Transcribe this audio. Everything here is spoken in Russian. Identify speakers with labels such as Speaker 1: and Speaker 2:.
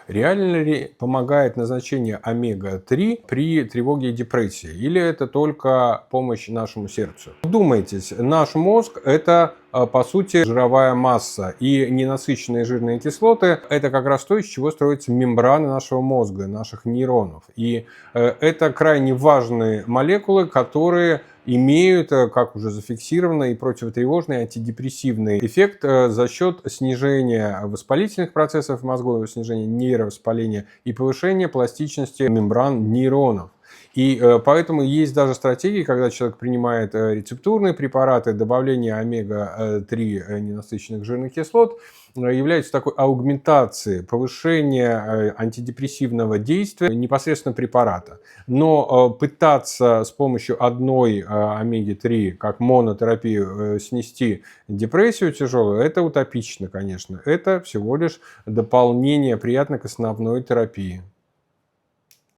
Speaker 1: Реально ли помогает назначение омега-3 при тревоге и депрессии? Или это только помощь нашему сердцу? Вдумайтесь, наш мозг – это, по сути, жировая масса. И ненасыщенные жирные кислоты – это как раз то, из чего строятся мембраны нашего мозга, наших нейронов. И это крайне важные молекулы, которые имеют, как уже зафиксировано, и противотревожный, и антидепрессивный эффект за счет снижения воспалительных процессов мозгового, снижения нейровоспаления и повышения пластичности мембран нейронов. И поэтому есть даже стратегии, когда человек принимает рецептурные препараты, добавление омега-3 ненасыщенных жирных кислот является такой аугментацией, повышения антидепрессивного действия непосредственно препарата. Но пытаться с помощью одной омеги-3, как монотерапию, снести депрессию тяжелую, это утопично, конечно. Это всего лишь дополнение приятно к основной терапии.